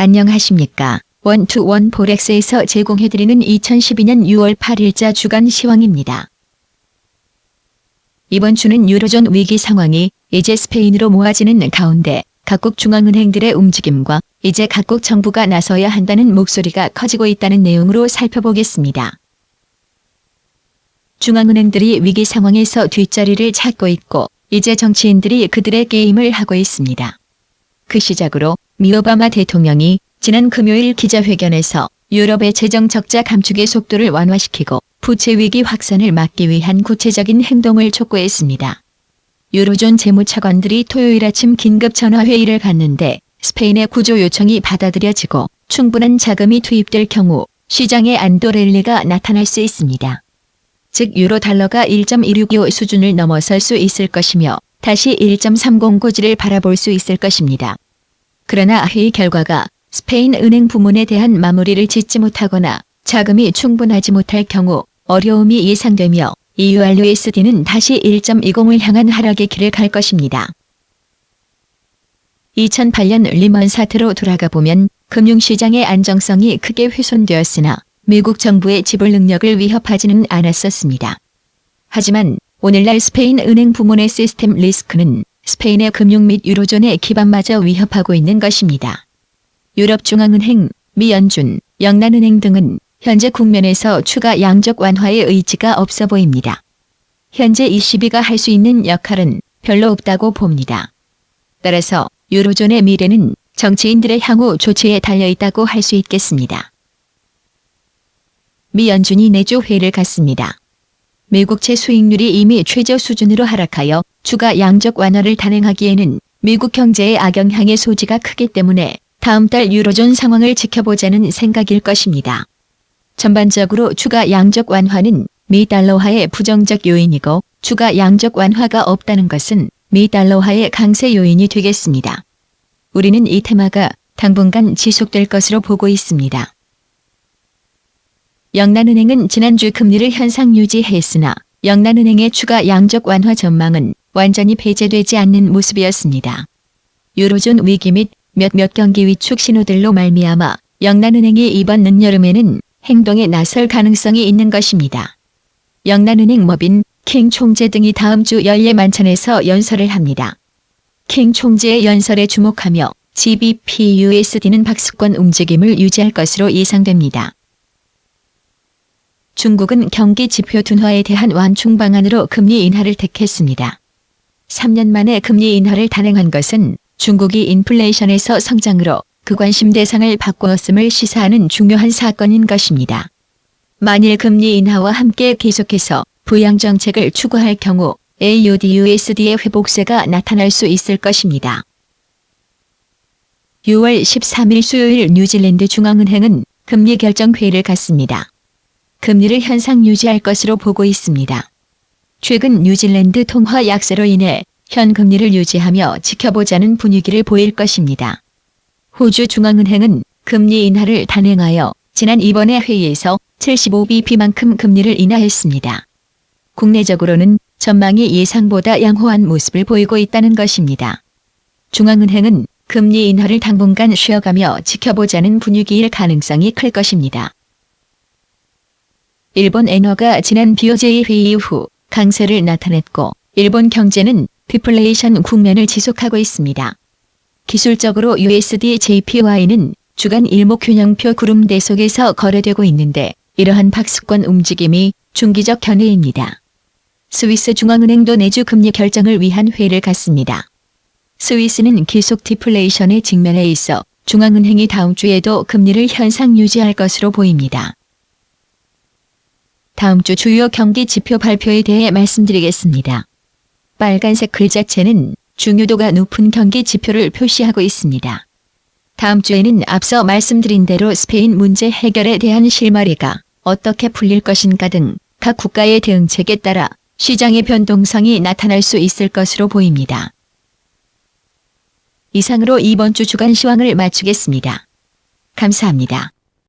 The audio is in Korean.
안녕하십니까. 원투원 포렉스에서 제공해드리는 2012년 6월 8일자 주간 시황입니다. 이번 주는 유로존 위기 상황이 이제 스페인으로 모아지는 가운데 각국 중앙은행들의 움직임과 이제 각국 정부가 나서야 한다는 목소리가 커지고 있다는 내용으로 살펴보겠습니다. 중앙은행들이 위기 상황에서 뒷자리를 찾고 있고 이제 정치인들이 그들의 게임을 하고 있습니다. 그 시작으로 미 오바마 대통령이 지난 금요일 기자회견에서 유럽의 재정 적자 감축의 속도를 완화시키고 부채 위기 확산을 막기 위한 구체적인 행동을 촉구했습니다. 유로존 재무차관들이 토요일 아침 긴급 전화회의를 갖는데 스페인의 구조 요청이 받아들여지고 충분한 자금이 투입될 경우 시장의 안도 랠리가 나타날 수 있습니다. 즉 유로 달러가 1.1625 수준을 넘어설 수 있을 것이며 다시 1.30 고지를 바라볼 수 있을 것입니다. 그러나 회의 결과가 스페인 은행 부문에 대한 마무리를 짓지 못하거나 자금이 충분하지 못할 경우 어려움이 예상되며 EURUSD는 다시 1.20을 향한 하락의 길을 갈 것입니다. 2008년 리먼 사태로 돌아가 보면 금융시장의 안정성이 크게 훼손되었으나 미국 정부의 지불 능력을 위협하지는 않았었습니다. 하지만 오늘날 스페인 은행 부문의 시스템 리스크는 스페인의 금융 및 유로존의 기반마저 위협하고 있는 것입니다. 유럽중앙은행, 미 연준, 영란은행 등은 현재 국면에서 추가 양적 완화의 의지가 없어 보입니다. 현재 ECB가 할 수 있는 역할은 별로 없다고 봅니다. 따라서 유로존의 미래는 정치인들의 향후 조치에 달려있다고 할 수 있겠습니다. 미 연준이 내주 회의를 갖습니다. 미국채 수익률이 이미 최저 수준으로 하락하여 추가 양적 완화를 단행하기에는 미국 경제의 악영향의 소지가 크기 때문에 다음 달 유로존 상황을 지켜보자는 생각일 것입니다. 전반적으로 추가 양적 완화는 미 달러화의 부정적 요인이고 추가 양적 완화가 없다는 것은 미 달러화의 강세 요인이 되겠습니다. 우리는 이 테마가 당분간 지속될 것으로 보고 있습니다. 영란은행은 지난주 금리를 현상 유지했으나 영란은행의 추가 양적 완화 전망은 완전히 배제되지 않는 모습이었습니다. 유로존 위기 및 몇몇 경기 위축 신호들로 말미암아 영란은행이 이번 늦여름에는 행동에 나설 가능성이 있는 것입니다. 영란은행 머빈, 킹 총재 등이 다음 주 연례 만찬에서 연설을 합니다. 킹 총재의 연설에 주목하며 GBP/USD는 박스권 움직임을 유지할 것으로 예상됩니다. 중국은 경기 지표 둔화에 대한 완충 방안으로 금리 인하를 택했습니다. 3년 만에 금리 인하를 단행한 것은 중국이 인플레이션에서 성장으로 그 관심 대상을 바꾸었음을 시사하는 중요한 사건인 것입니다. 만일 금리 인하와 함께 계속해서 부양 정책을 추구할 경우 AUD/USD의 회복세가 나타날 수 있을 것입니다. 6월 13일 수요일 뉴질랜드 중앙은행은 금리 결정 회의를 갖습니다. 금리를 현상 유지할 것으로 보고 있습니다. 최근 뉴질랜드 통화 약세로 인해 현 금리를 유지하며 지켜보자는 분위기를 보일 것입니다. 호주 중앙은행은 금리 인하를 단행하여 지난 이번의 회의에서 75bp만큼 금리를 인하했습니다. 국내적으로는 전망이 예상보다 양호한 모습을 보이고 있다는 것입니다. 중앙은행은 금리 인하를 당분간 쉬어가며 지켜보자는 분위기일 가능성이 클 것입니다. 일본 엔화가 지난 BOJ 회의 이후 강세를 나타냈고 일본 경제는 디플레이션 국면을 지속하고 있습니다. 기술적으로 USD JPY는 주간 일목균형표 구름대 속에서 거래되고 있는데 이러한 박스권 움직임이 중기적 견해입니다. 스위스 중앙은행도 내주 금리 결정을 위한 회의를 갖습니다. 스위스는 계속 디플레이션에 직면해 있어 중앙은행이 다음 주에도 금리를 현상 유지할 것으로 보입니다. 다음 주 주요 경기 지표 발표에 대해 말씀드리겠습니다. 빨간색 글자체는 중요도가 높은 경기 지표를 표시하고 있습니다. 다음 주에는 앞서 말씀드린 대로 스페인 문제 해결에 대한 실마리가 어떻게 풀릴 것인가 등 각 국가의 대응책에 따라 시장의 변동성이 나타날 수 있을 것으로 보입니다. 이상으로 이번 주 주간 시황을 마치겠습니다. 감사합니다.